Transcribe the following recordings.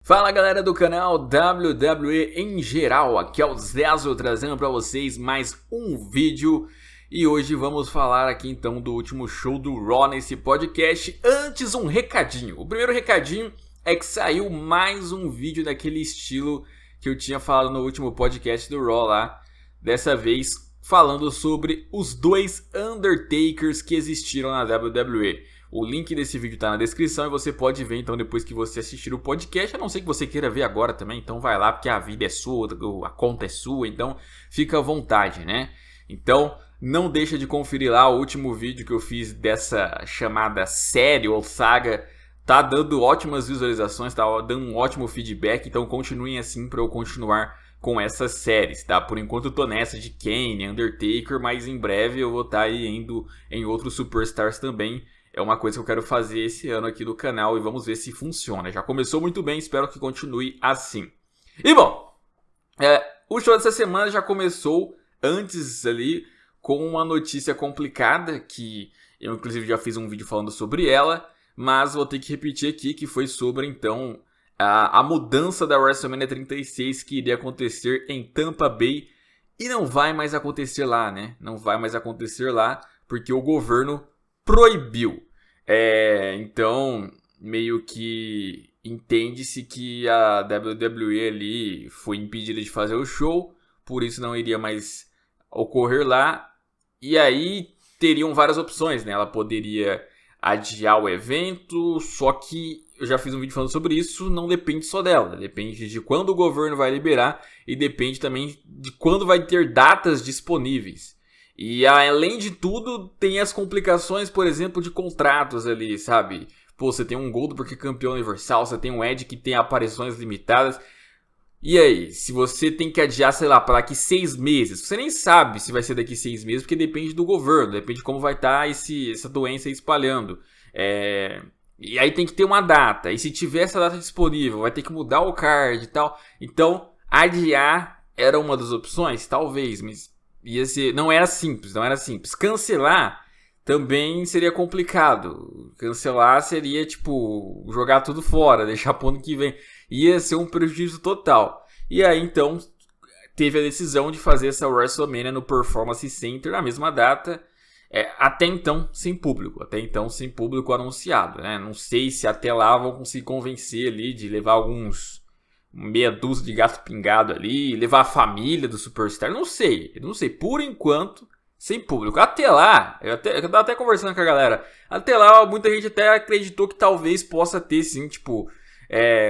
Fala galera do canal WWE em geral, aqui é o Zezo trazendo pra vocês mais um vídeo. E hoje vamos falar aqui então do último show do Raw nesse podcast. Antes um recadinho, o primeiro recadinho é que saiu mais um vídeo daquele estilo que eu tinha falado no último podcast do Raw lá. Dessa vez falando sobre os dois Undertakers que existiram na WWE. O link desse vídeo tá na descrição e você pode ver então depois que você assistir o podcast. A não ser que você queira ver agora também, então vai lá porque a vida é sua, a conta é sua, então fica à vontade, né? Então não deixa de conferir lá o último vídeo que eu fiz dessa chamada série ou saga. Tá dando ótimas visualizações, tá dando um ótimo feedback, então continuem assim para eu continuar com essas séries, tá? Por enquanto eu tô nessa de Kane, Undertaker, mas em breve eu vou estar aí indo em outros Superstars também. É uma coisa que eu quero fazer esse ano aqui do canal e vamos ver se funciona. Já começou muito bem, espero que continue assim. E bom, o show dessa semana já começou antes ali com uma notícia complicada que eu inclusive já fiz um vídeo falando sobre ela, mas vou ter que repetir aqui que foi sobre então a mudança da WrestleMania 36 que iria acontecer em Tampa Bay e não vai mais acontecer lá, né? Não vai mais acontecer lá porque o governo proibiu. Então, meio que entende-se que a WWE ali foi impedida de fazer o show, por isso não iria mais ocorrer lá. E aí teriam várias opções, né? Ela poderia adiar o evento, só que eu já fiz um vídeo falando sobre isso, não depende só dela, depende de quando o governo vai liberar e depende também de quando vai ter datas disponíveis. E além de tudo, tem as complicações, por exemplo, de contratos ali, sabe? Pô, você tem um Goldberg campeão universal, você tem um Edge que tem aparições limitadas. E aí, se você tem que adiar, sei lá, para daqui 6 meses, você nem sabe se vai ser daqui 6 meses, porque depende do governo, depende de como vai estar essa doença espalhando. E aí tem que ter uma data, e se tiver essa data disponível, vai ter que mudar o card e tal. Então, adiar era uma das opções? Talvez, mas não era simples. Cancelar também seria complicado. Cancelar seria, tipo, jogar tudo fora, deixar pro ano que vem. Ia ser um prejuízo total. E aí, então, teve a decisão de fazer essa WrestleMania no Performance Center na mesma data. Até então, sem público. Anunciado, né? Não sei se até lá vão conseguir convencer ali de levar alguns meia dúzia de gato pingado ali, levar a família do Superstar, não sei, por enquanto, sem público. Até lá, eu tava até conversando com a galera, até lá muita gente até acreditou que talvez possa ter sim, tipo,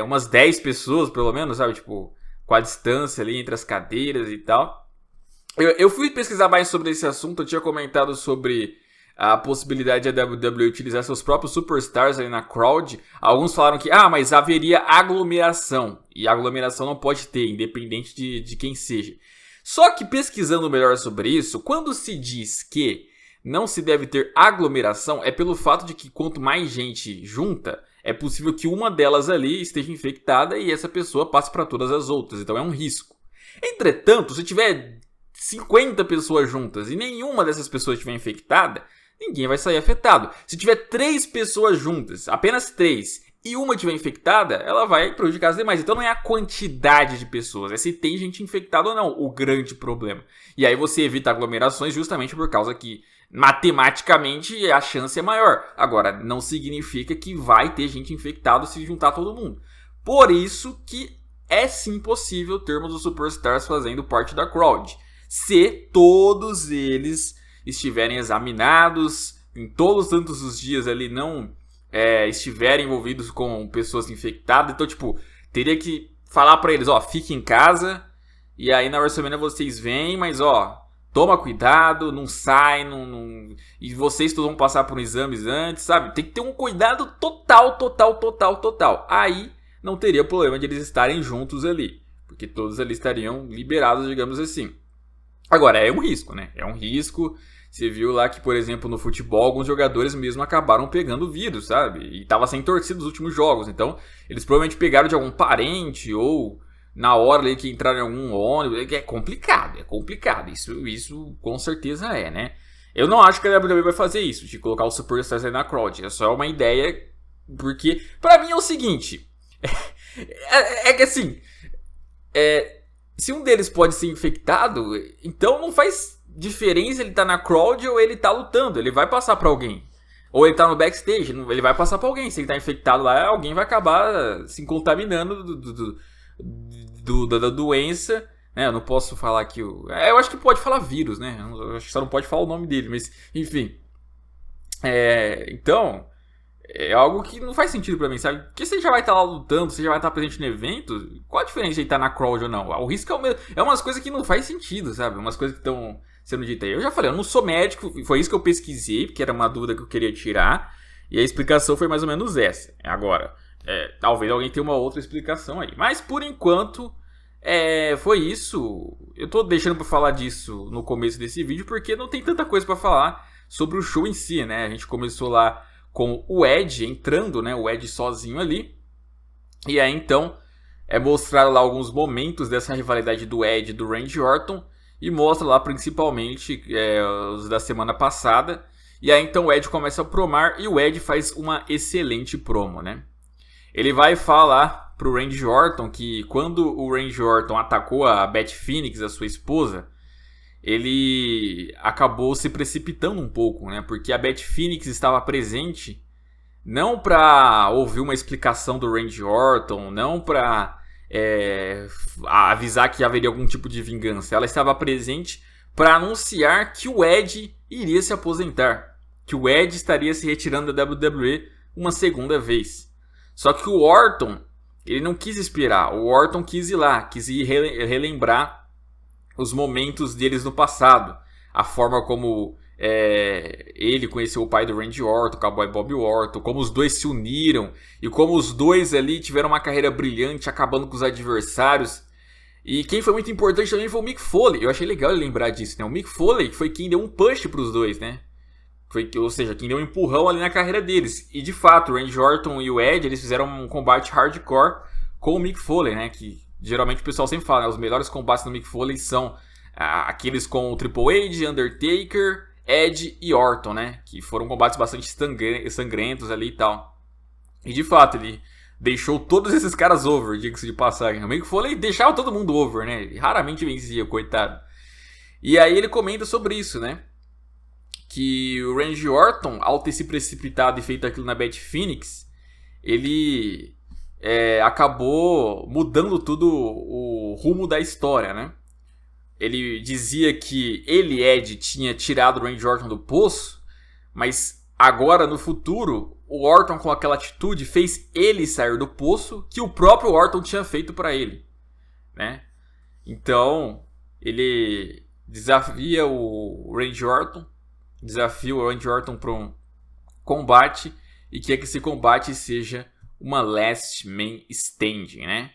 umas 10 pessoas pelo menos, sabe, tipo, com a distância ali entre as cadeiras e tal. Eu fui pesquisar mais sobre esse assunto, eu tinha comentado sobre a possibilidade da WWE utilizar seus próprios superstars ali na crowd. Alguns falaram que, mas haveria aglomeração. E aglomeração não pode ter, independente de quem seja. Só que pesquisando melhor sobre isso, quando se diz que não se deve ter aglomeração, é pelo fato de que quanto mais gente junta, é possível que uma delas ali esteja infectada e essa pessoa passe para todas as outras. Então é um risco. Entretanto, se tiver 50 pessoas juntas e nenhuma dessas pessoas estiver infectada, ninguém vai sair afetado. Se tiver 3 pessoas juntas, apenas 3, e uma estiver infectada, ela vai prejudicar as demais. Então não é a quantidade de pessoas, é se tem gente infectada ou não, o grande problema. E aí você evita aglomerações justamente por causa que, matematicamente, a chance é maior. Agora, não significa que vai ter gente infectada se juntar todo mundo. Por isso que é sim possível termos os Superstars fazendo parte da crowd, se todos eles estiverem examinados, em todos tantos os dias ali não estiverem envolvidos com pessoas infectadas. Então, tipo, teria que falar pra eles, fique em casa, e aí na WrestleMania vocês vêm, mas toma cuidado, não sai, e vocês todos vão passar por exames antes, sabe? Tem que ter um cuidado total. Aí não teria problema de eles estarem juntos ali, porque todos ali estariam liberados, digamos assim. Agora, é um risco, né? É um risco. Você viu lá que, por exemplo, no futebol, alguns jogadores mesmo acabaram pegando o vírus, sabe? E tava sem torcida nos últimos jogos. Então, eles provavelmente pegaram de algum parente ou na hora ali que entraram em algum ônibus. É complicado. Isso com certeza né? Eu não acho que a WWE vai fazer isso, de colocar os Superstars aí na crowd. É só uma ideia, porque pra mim é o seguinte... É que assim, se um deles pode ser infectado, então não faz diferença ele tá na crowd ou ele tá lutando. Ele vai passar pra alguém. Ou ele tá no backstage, ele vai passar pra alguém. Se ele tá infectado lá, alguém vai acabar se contaminando da doença. Né? Eu não posso falar que eu acho que pode falar vírus, né? Eu acho que só não pode falar o nome dele, mas enfim. Então, é algo que não faz sentido pra mim, sabe? Porque você já vai estar lá lutando, você já vai estar presente no evento. Qual a diferença de estar na crowd ou não? O risco é o mesmo. É umas coisas que não faz sentido, sabe? Umas coisas que estão sendo ditas aí. Eu já falei, eu não sou médico, foi isso que eu pesquisei, porque era uma dúvida que eu queria tirar. E a explicação foi mais ou menos essa. Agora, talvez alguém tenha uma outra explicação aí. Mas por enquanto, foi isso. Eu tô deixando pra falar disso no começo desse vídeo, porque não tem tanta coisa pra falar sobre o show em si, né? A gente começou lá com o Edge entrando, né? O Edge sozinho ali. E aí então é mostrado lá alguns momentos dessa rivalidade do Edge e do Randy Orton. E mostra lá principalmente os da semana passada. E aí então o Edge começa a promar e o Edge faz uma excelente promo, né? Ele vai falar pro Randy Orton que quando o Randy Orton atacou a Beth Phoenix, a sua esposa, ele acabou se precipitando um pouco, né? Porque a Beth Phoenix estava presente não para ouvir uma explicação do Randy Orton, não para avisar que haveria algum tipo de vingança. Ela estava presente para anunciar que o Edge iria se aposentar, que o Edge estaria se retirando da WWE uma segunda vez. Só que o Orton, ele não quis esperar, o Orton quis ir lá, quis ir relembrar os momentos deles no passado, a forma como ele conheceu o pai do Randy Orton, o Cowboy Bob Orton, como os dois se uniram e como os dois ali tiveram uma carreira brilhante, acabando com os adversários. E quem foi muito importante também foi o Mick Foley. Eu achei legal ele lembrar disso, né? O Mick Foley foi quem deu um push para os dois, né? Ou seja, quem deu um empurrão ali na carreira deles. E de fato, o Randy Orton e o Edge, eles fizeram um combate hardcore com o Mick Foley, né? Que geralmente o pessoal sempre fala, né? Os melhores combates do Mick Foley são aqueles com o Triple H, Undertaker, Edge e Orton, né? Que foram combates bastante sangrentos ali e tal. E de fato, ele deixou todos esses caras over, diga-se de passagem. O Mick Foley deixava todo mundo over, né? Ele raramente vencia, coitado. E aí ele comenta sobre isso, né? Que o Randy Orton, ao ter se precipitado e feito aquilo na Beth Phoenix, ele acabou mudando tudo o rumo da história, né? Ele dizia que ele, Edge, tinha tirado o Randy Orton do poço, mas agora, no futuro, o Orton com aquela atitude fez ele sair do poço que o próprio Orton tinha feito para ele, né? Então, ele desafia o Randy Orton, para um combate e quer que esse combate seja uma Last Man Standing, né?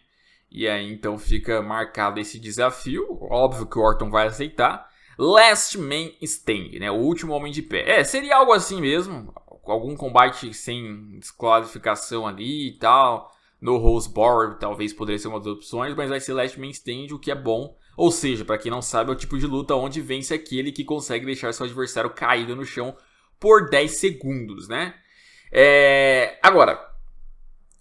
E aí então fica marcado esse desafio. Óbvio que o Orton vai aceitar. Last Man Standing, né? O último homem de pé. Seria algo assim mesmo. Algum combate sem desqualificação ali e tal. No Rose Bowl talvez poderia ser uma das opções. Mas vai ser Last Man Standing, o que é bom. Ou seja, para quem não sabe, é o tipo de luta onde vence aquele que consegue deixar seu adversário caído no chão por 10 segundos, né? Agora,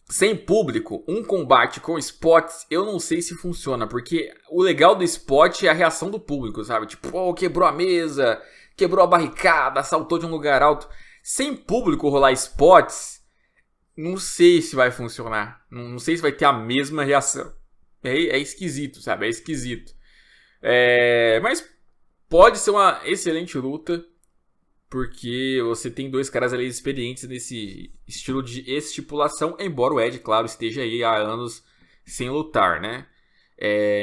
sem público, um combate com spots, eu não sei se funciona, porque o legal do spot é a reação do público, sabe? Tipo, quebrou a mesa, quebrou a barricada, saltou de um lugar alto. Sem público rolar spots, não sei se vai funcionar. Não sei se vai ter a mesma reação. É esquisito, sabe? É esquisito. Mas pode ser uma excelente luta, porque você tem dois caras ali experientes nesse estilo de estipulação, embora o Edge, claro, esteja aí há anos sem lutar, né?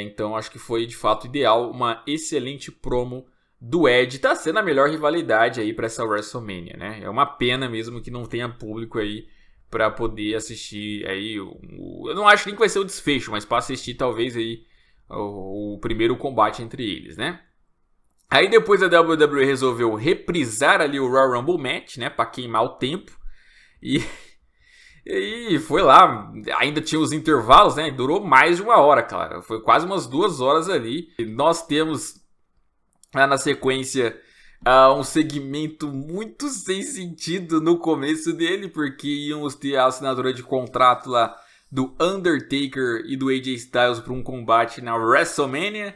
Então acho que foi de fato ideal, uma excelente promo do Edge. Tá sendo a melhor rivalidade aí para essa WrestleMania, né? É uma pena mesmo que não tenha público aí para poder assistir aí. Eu não acho nem que vai ser o desfecho, mas para assistir talvez aí o primeiro combate entre eles, né? Aí depois a WWE resolveu reprisar ali o Royal Rumble Match, né, pra queimar o tempo. E foi lá, ainda tinha os intervalos, né, durou mais de 1 hora, cara. Foi quase umas 2 horas ali. E nós temos na sequência um segmento muito sem sentido no começo dele, porque íamos ter a assinatura de contrato lá do Undertaker e do AJ Styles para um combate na WrestleMania.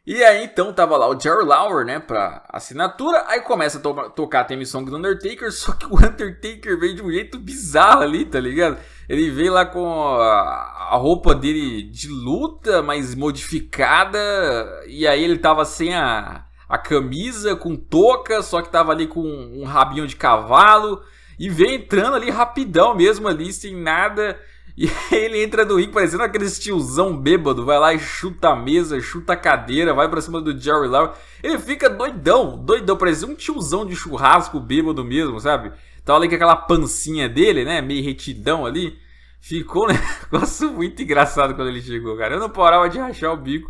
E aí então tava lá o Jerry Lawler, né, pra assinatura. Aí começa a tocar a theme song do Undertaker, só que o Undertaker veio de um jeito bizarro ali, tá ligado? Ele veio lá com a roupa dele de luta, mas modificada. E aí ele tava sem a camisa, com touca, só que tava ali com um rabinho de cavalo. E veio entrando ali rapidão mesmo ali, sem nada. E aí ele entra no ringue parecendo aquele tiozão bêbado, vai lá e chuta a mesa, chuta a cadeira, vai pra cima do Jerry Lawler. Ele fica doidão, parecia um tiozão de churrasco bêbado mesmo, sabe? Tava ali com aquela pancinha dele, né, meio retidão ali. Ficou um negócio muito engraçado quando ele chegou, cara. Eu não parava de rachar o bico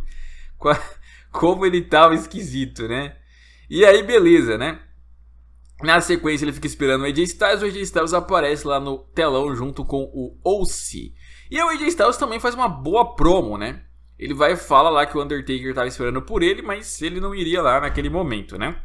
como ele tava esquisito, né? E aí beleza, né? Na sequência ele fica esperando o AJ Styles, o AJ Styles aparece lá no telão junto com o OC. E o AJ Styles também faz uma boa promo, né? Ele vai e fala lá que o Undertaker estava esperando por ele, mas ele não iria lá naquele momento, né?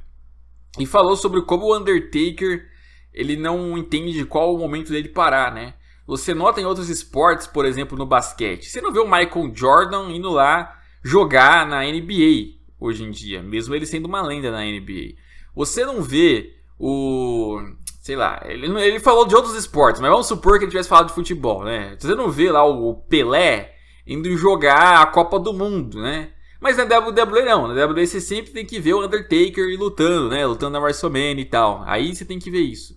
E falou sobre como o Undertaker, ele não entende de qual o momento dele parar, né? Você nota em outros esportes, por exemplo no basquete, você não vê o Michael Jordan indo lá jogar na NBA hoje em dia, mesmo ele sendo uma lenda na NBA. Você não vê sei lá, ele falou de outros esportes, mas vamos supor que ele tivesse falado de futebol, né? Você não vê lá o Pelé indo jogar a Copa do Mundo, né? Mas na WWE não, na WWE você sempre tem que ver o Undertaker lutando, né? Lutando na WrestleMania e tal, aí você tem que ver isso.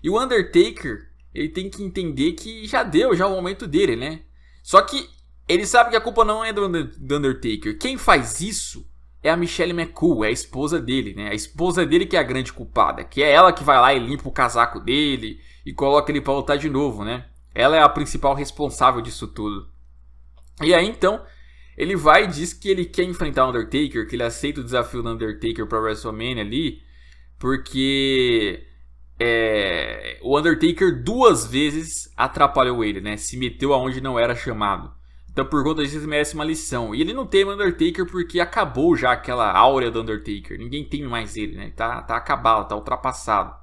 E o Undertaker, ele tem que entender que já deu o momento dele, né? Só que ele sabe que a culpa não é do Undertaker, quem faz isso é a Michelle McCool, é a esposa dele, né? A esposa dele que é a grande culpada, que é ela que vai lá e limpa o casaco dele e coloca ele pra lutar de novo, né? Ela é a principal responsável disso tudo. E aí então, ele vai e diz que ele quer enfrentar o Undertaker, que ele aceita o desafio do Undertaker pra WrestleMania ali, porque o Undertaker 2 vezes atrapalhou ele, né? Se meteu aonde não era chamado. Então por conta disso ele merece uma lição. E ele não teme o Undertaker porque acabou já aquela áurea do Undertaker. Ninguém teme mais ele, né? Tá acabado, tá ultrapassado.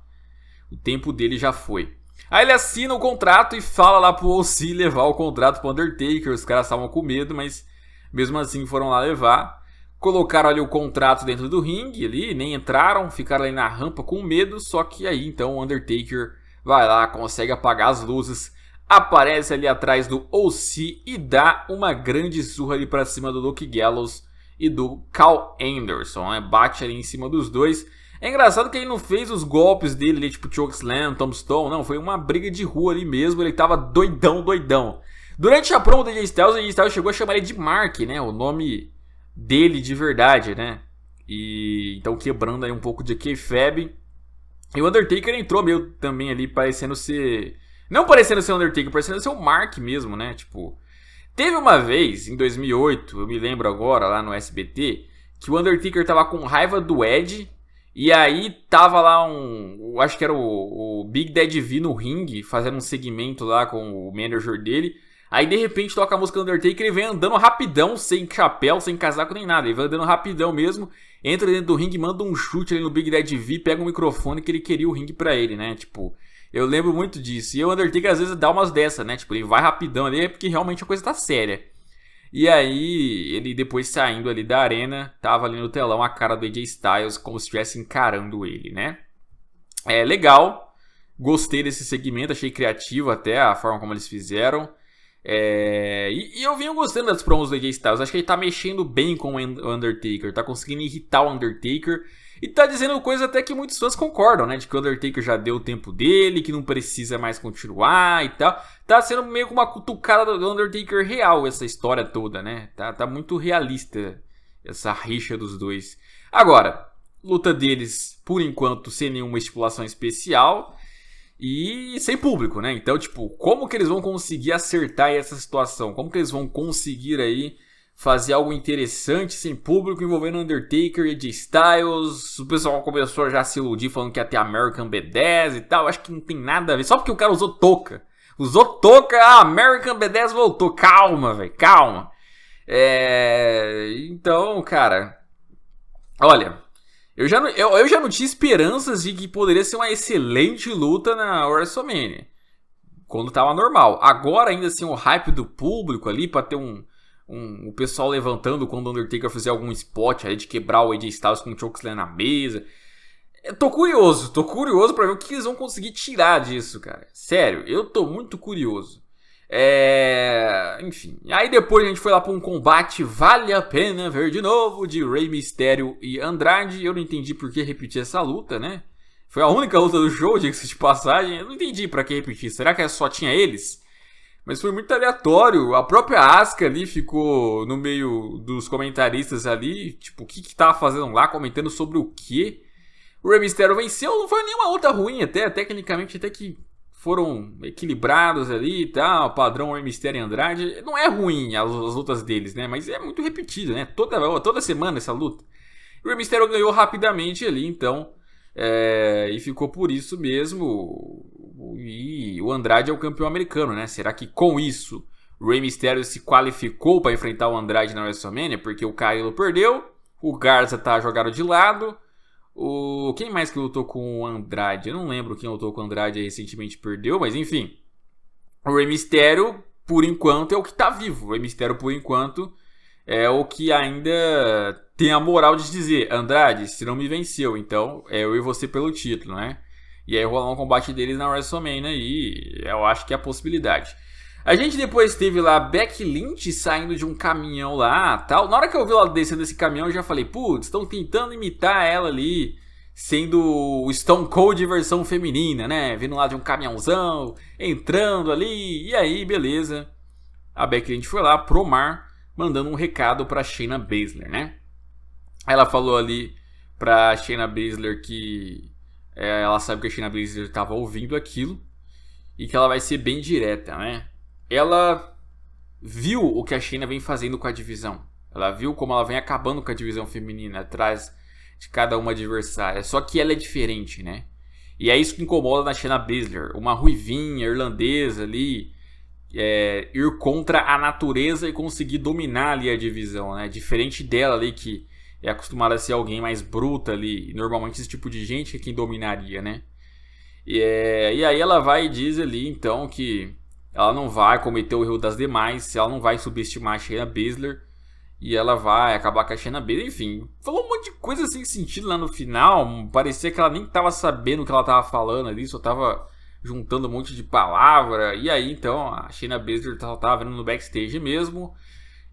O tempo dele já foi. Aí ele assina o contrato e fala lá pro OC levar o contrato pro Undertaker. Os caras estavam com medo, mas mesmo assim foram lá levar. Colocaram ali o contrato dentro do ringue ali, nem entraram, ficaram ali na rampa com medo. Só que aí então o Undertaker vai lá, consegue apagar as luzes, aparece ali atrás do OC e dá uma grande surra ali pra cima do Luke Gallows e do Carl Anderson, né? Bate ali em cima dos dois. É engraçado que ele não fez os golpes dele ali, tipo Chokeslam, Tombstone, não, foi uma briga de rua ali mesmo, ele tava doidão. Durante a promo do AJ Styles, o AJ Styles chegou a chamar ele de Mark, né? O nome dele de verdade, né? E então quebrando aí um pouco de kayfabe. E o Undertaker entrou meio também ali parecendo ser... Não parecendo ser o Undertaker, parecendo ser o Mark mesmo, né? Tipo, teve uma vez, em 2008, eu me lembro agora, lá no SBT, que o Undertaker tava com raiva do Edge, e aí tava lá acho que era o Big Daddy V no ringue, fazendo um segmento lá com o manager dele. Aí de repente toca a música do Undertaker e ele vem andando rapidão, sem chapéu, sem casaco nem nada. Ele vai andando rapidão mesmo, entra dentro do ringue, manda um chute ali no Big Daddy V, pega um microfone que ele queria o ringue pra ele, né? Tipo... Eu lembro muito disso. E o Undertaker às vezes dá umas dessas, né? Tipo, ele vai rapidão ali, é porque realmente a coisa tá séria. E aí, ele depois saindo ali da arena, tava ali no telão a cara do AJ Styles, como se estivesse encarando ele, né? É legal. Gostei desse segmento, achei criativo até a forma como eles fizeram. E eu venho gostando das promos do AJ Styles. Acho que ele tá mexendo bem com o Undertaker, tá conseguindo irritar o Undertaker. E tá dizendo coisas até que muitos fãs concordam, né? De que o Undertaker já deu o tempo dele, que não precisa mais continuar e tal. Tá sendo meio que uma cutucada do Undertaker real essa história toda, né? Tá muito realista essa rixa dos dois. Agora, luta deles, por enquanto, sem nenhuma estipulação especial e sem público, né? Então, tipo, como que eles vão conseguir acertar essa situação? Como que eles vão conseguir aí fazer algo interessante sem público envolvendo Undertaker e AJ Styles? O pessoal começou já a se iludir falando que ia ter American B10 e tal. Acho que não tem nada a ver. Só porque o cara usou touca. Usou touca, a American B10 voltou. Calma, velho. Calma. Então, cara... Olha, eu já não tinha esperanças de que poderia ser uma excelente luta na WrestleMania. quando tava normal. Agora ainda assim o hype do público ali pra ter o pessoal levantando quando o Undertaker fizer algum spot aí de quebrar o AJ Styles com o chokeslam na mesa. Eu tô curioso pra ver o que eles vão conseguir tirar disso, cara. Sério, eu tô muito curioso. Enfim, aí depois a gente foi lá pra um combate vale a pena ver de novo de Rey Mysterio e Andrade. Eu não entendi por que repetir essa luta, né? Foi a única luta do show, diga-se de passagem. Eu não entendi pra que repetir. Será que só tinha eles? Mas foi muito aleatório. A própria Asuka ali ficou no meio dos comentaristas ali. Tipo, o que tava fazendo lá? Comentando sobre o quê? O Rey Mysterio venceu. Não foi nenhuma luta ruim até. Tecnicamente até que foram equilibrados ali e tal. Padrão Rey Mysterio e Andrade. Não é ruim as lutas deles, né? Mas é muito repetido, né? Toda semana essa luta. O Rey Mysterio ganhou rapidamente ali, então... e ficou por isso mesmo. E o Andrade é o campeão americano, né? Será que com isso o Rey Mysterio se qualificou para enfrentar o Andrade na WrestleMania? Porque o Carrillo perdeu, o Garza tá jogado de lado. Quem mais que lutou com o Andrade? Eu não lembro quem lutou com o Andrade e recentemente perdeu, mas enfim. O Rey Mysterio, por enquanto, é o que tá vivo. O Rey Mysterio, por enquanto, é o que ainda tem a moral de dizer: Andrade, se não me venceu, então é eu e você pelo título, né? E aí rolar um combate deles na WrestleMania e eu acho que é a possibilidade. A gente depois teve lá Becky Lynch saindo de um caminhão lá, tal. Na hora que eu vi ela descendo desse caminhão, eu já falei: putz, estão tentando imitar ela ali, sendo o Stone Cold versão feminina, né? Vindo lá de um caminhãozão, entrando ali, e aí, beleza. A Becky Lynch foi lá pro mar, mandando um recado pra Shayna Baszler, né? Ela falou ali pra Shayna Baszler que ela sabe que a Shayna Baszler estava ouvindo aquilo e que ela vai ser bem direta, né? Ela viu o que a Shayna vem fazendo com a divisão. Ela viu como ela vem acabando com a divisão feminina atrás de cada uma adversária. Só que ela é diferente, né? E é isso que incomoda na Shayna Baszler. Uma ruivinha irlandesa ali, ir contra a natureza e conseguir dominar ali a divisão, né? Diferente dela ali que é acostumada a ser alguém mais bruta ali. Normalmente esse tipo de gente é quem dominaria, né? E aí ela vai e diz ali então que ela não vai cometer o erro das demais, ela não vai subestimar a Shayna Baszler e ela vai acabar com a Shayna Baszler. Enfim, falou um monte de coisa sem sentido lá no final. Parecia que ela nem estava sabendo o que ela estava falando ali, só estava juntando um monte de palavra. E aí então a Shayna Baszler tava vendo no backstage mesmo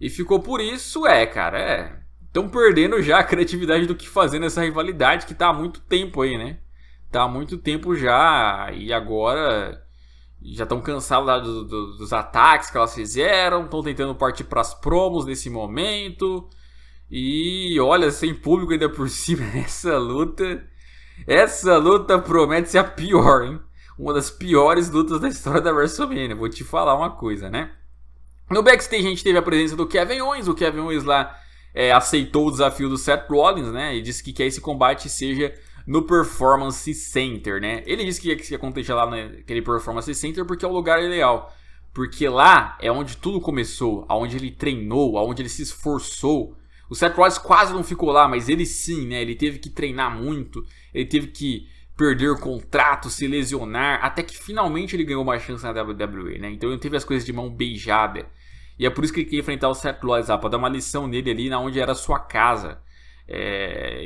e ficou por isso. Cara, estão perdendo já a criatividade do que fazer nessa rivalidade que tá há muito tempo aí, né? Tá há muito tempo já e agora já estão cansados lá dos ataques que elas fizeram, estão tentando partir para as promos nesse momento. E olha, sem público ainda por cima, essa luta promete ser a pior, hein? Uma das piores lutas da história da WrestleMania, vou te falar uma coisa, né? No backstage a gente teve a presença do Kevin Owens. O Kevin Owens lá aceitou o desafio do Seth Rollins, né? E disse que quer esse combate seja no Performance Center, né? Ele disse que ia acontecer lá naquele Performance Center porque é o lugar ideal. Porque lá é onde tudo começou, aonde ele treinou, aonde ele se esforçou. O Seth Rollins quase não ficou lá, mas ele sim, né? Ele teve que treinar muito, ele teve que perder o contrato, se lesionar, até que finalmente ele ganhou uma chance na WWE, né? Então ele teve as coisas de mão beijada. E é por isso que ele queria enfrentar o Seth Rollins lá, pra dar uma lição nele ali, na onde era a sua casa.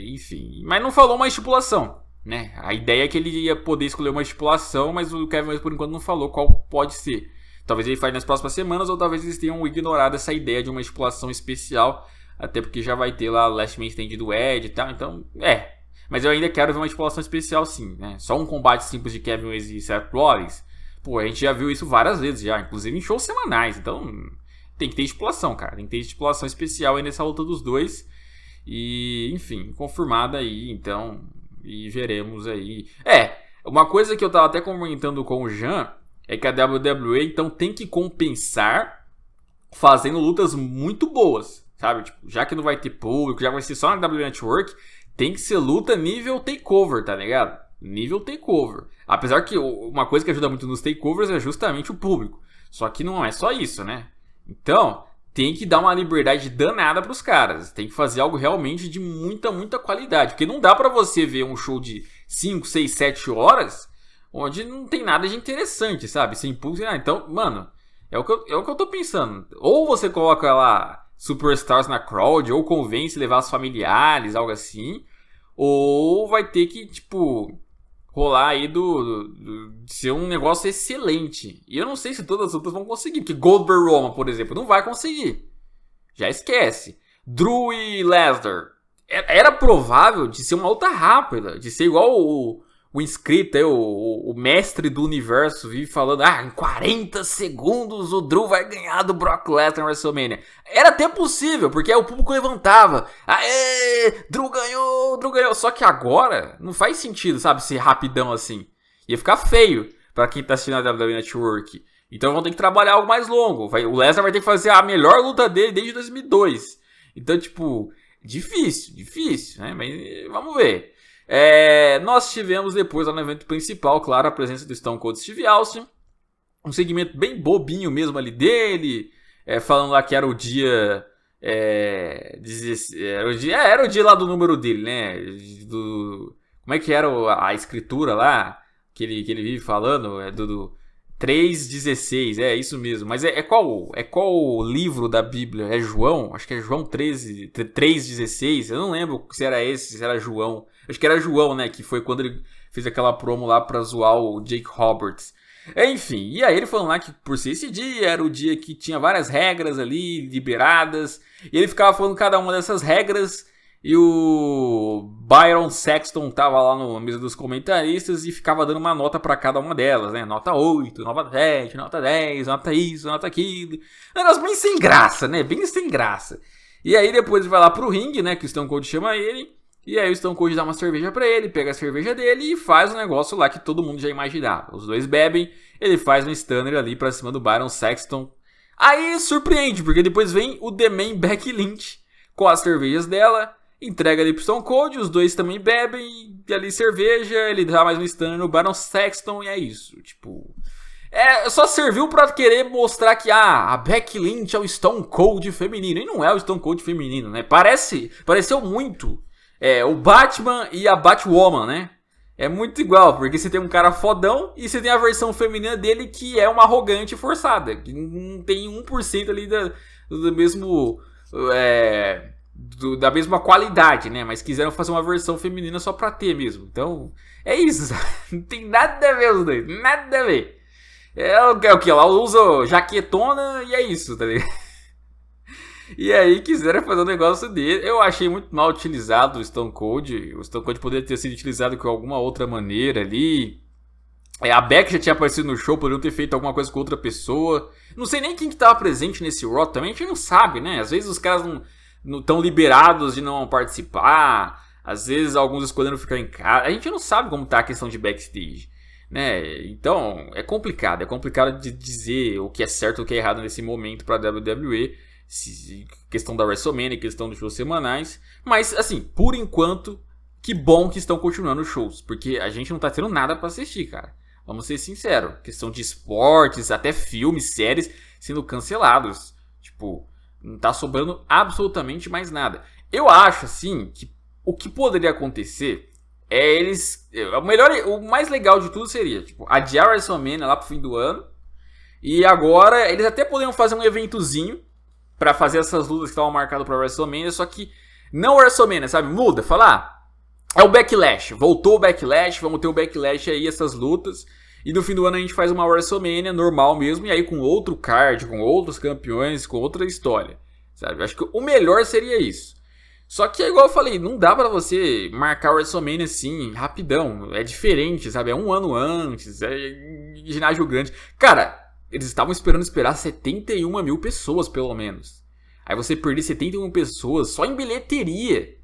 Enfim, mas não falou uma estipulação, né? A ideia é que ele ia poder escolher uma estipulação, mas o Kevin Owens por enquanto não falou qual pode ser. Talvez ele fale nas próximas semanas, ou talvez eles tenham ignorado essa ideia de uma estipulação especial, até porque já vai ter lá Last Man Stand do Edge e tal, então mas eu ainda quero ver uma estipulação especial sim, né? Só um combate simples de Kevin Owens e Seth Rollins, pô, a gente já viu isso várias vezes já, inclusive em shows semanais, então tem que ter estipulação, cara, tem que ter estipulação especial aí nessa luta dos dois. E, enfim, confirmada aí, então, e veremos aí. Uma coisa que eu tava até comentando com o Jean é que a WWE, então, tem que compensar fazendo lutas muito boas, sabe? Tipo, já que não vai ter público, já vai ser só na WWE Network, tem que ser luta nível takeover, tá ligado? Nível takeover. Apesar que uma coisa que ajuda muito nos takeovers é justamente o público. Só que não é só isso, né? Então, tem que dar uma liberdade danada pros caras. Tem que fazer algo realmente de muita, muita qualidade. Porque não dá pra você ver um show de 5, 6, 7 horas onde não tem nada de interessante, sabe? Sem impulso. Então, mano, é o que eu tô pensando. Ou você coloca lá superstars na crowd, ou convence levar os familiares, algo assim. Ou vai ter que, tipo, rolar aí de ser um negócio excelente. E eu não sei se todas as outras vão conseguir. Porque Goldberg Roman, por exemplo, não vai conseguir. Já esquece. Drew e Lesnar. Era provável de ser uma luta rápida. De ser igual o inscrito aí, o mestre do universo, vive falando, em 40 segundos o Drew vai ganhar do Brock Lesnar na WrestleMania. Era até possível, porque aí o público levantava. Aê, Drew ganhou. Só que agora não faz sentido, sabe, ser rapidão assim. Ia ficar feio pra quem tá assistindo a WWE Network. Então vão ter que trabalhar algo mais longo. O Lesnar vai ter que fazer a melhor luta dele desde 2002. Então, tipo, difícil, né? Mas vamos ver. Nós tivemos depois lá no evento principal, claro, a presença do Stone Cold Steve Austin. Um segmento bem bobinho mesmo ali dele. Falando lá que era o dia... era o dia lá do número dele, né? Como é que era a escritura lá? Que ele vive falando? Do 3,16, isso mesmo. Mas qual livro da Bíblia? É João? Acho que é João 3,16. Eu não lembro se era esse, se era João. Acho que era João, né? Que foi quando ele fez aquela promo lá pra zoar o Jake Roberts. Enfim, e aí ele falando lá que por ser esse dia, era o dia que tinha várias regras ali liberadas. E ele ficava falando cada uma dessas regras. E o Byron Saxton tava lá na mesa dos comentaristas e ficava dando uma nota pra cada uma delas, né? Nota 8, nota 7, nota 10, nota isso, nota aquilo. Negócio bem sem graça, né? Bem sem graça. E aí depois ele vai lá pro ringue, né? Que o Stone Cold chama ele. E aí o Stone Cold dá uma cerveja pra ele, pega a cerveja dele e faz um negócio lá que todo mundo já imaginava. Os dois bebem, ele faz um stunner ali pra cima do Byron Saxton. Aí surpreende, porque depois vem o The Man Becky Lynch com as cervejas dela, entrega ali pro Stone Cold, os dois também bebem, e ali cerveja, ele dá mais um stunner no Byron Saxton e é isso. Tipo, só serviu pra querer mostrar que a Becky Lynch é o Stone Cold feminino. E não é o Stone Cold feminino, né? Pareceu muito o Batman e a Batwoman, né? É muito igual, porque você tem um cara fodão e você tem a versão feminina dele que é uma arrogante forçada, que não tem 1% ali do mesmo... da mesma qualidade, né? Mas quiseram fazer uma versão feminina só pra ter mesmo. Então, é isso, sabe? Não tem nada a ver os dois, nada a ver. É o que? Ela usa jaquetona e é isso, tá ligado? E aí quiseram fazer um negócio dele. Eu achei muito mal utilizado o Stone Cold. O Stone Cold poderia ter sido utilizado de alguma outra maneira ali. A Beck já tinha aparecido no show, poderiam ter feito alguma coisa com outra pessoa. Não sei nem quem que tava presente nesse Raw também, a gente não sabe, né? Às vezes os caras não estão liberados de não participar. Às vezes alguns escolhendo ficar em casa. A gente não sabe como tá a questão de backstage, né? Então é complicado de dizer o que é certo e o que é errado nesse momento pra WWE. Questão da WrestleMania, questão dos shows semanais. Mas assim, por enquanto, que bom que estão continuando os shows, porque a gente não tá tendo nada pra assistir, cara. Vamos ser sinceros, questão de esportes, até filmes, séries sendo cancelados. Tipo, não tá sobrando absolutamente mais nada. Eu acho, assim, que o que poderia acontecer é eles... O mais legal de tudo seria, tipo, adiar a WrestleMania lá pro fim do ano. E agora, eles até poderiam fazer um eventozinho pra fazer essas lutas que estavam marcadas pra WrestleMania, só que não o WrestleMania, sabe? Muda, falar, é o Backlash, voltou o Backlash, vamos ter o Backlash aí, essas lutas. E no fim do ano a gente faz uma WrestleMania normal mesmo, e aí com outro card, com outros campeões, com outra história, sabe? Eu acho que o melhor seria isso. Só que, igual eu falei, não dá pra você marcar o WrestleMania assim, rapidão. É diferente, sabe? É um ano antes, é ginásio grande. Cara, eles estavam esperar 71 mil pessoas, pelo menos. Aí você perder 71 pessoas só em bilheteria.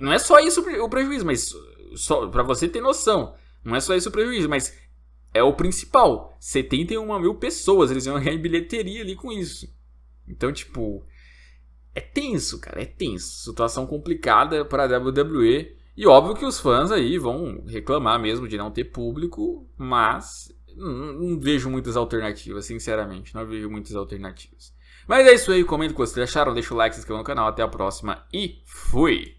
Não é só isso o prejuízo, mas só pra você ter noção. Não é só isso o prejuízo, mas é o principal. 71 mil pessoas, eles iam ganhar em bilheteria ali com isso. Então, tipo, é tenso, cara, é tenso. Situação complicada para a WWE. E óbvio que os fãs aí vão reclamar mesmo de não ter público, mas não vejo muitas alternativas, sinceramente. Não vejo muitas alternativas. Mas é isso aí, comenta o que vocês acharam, deixa o like, se inscreva no canal. Até a próxima e fui!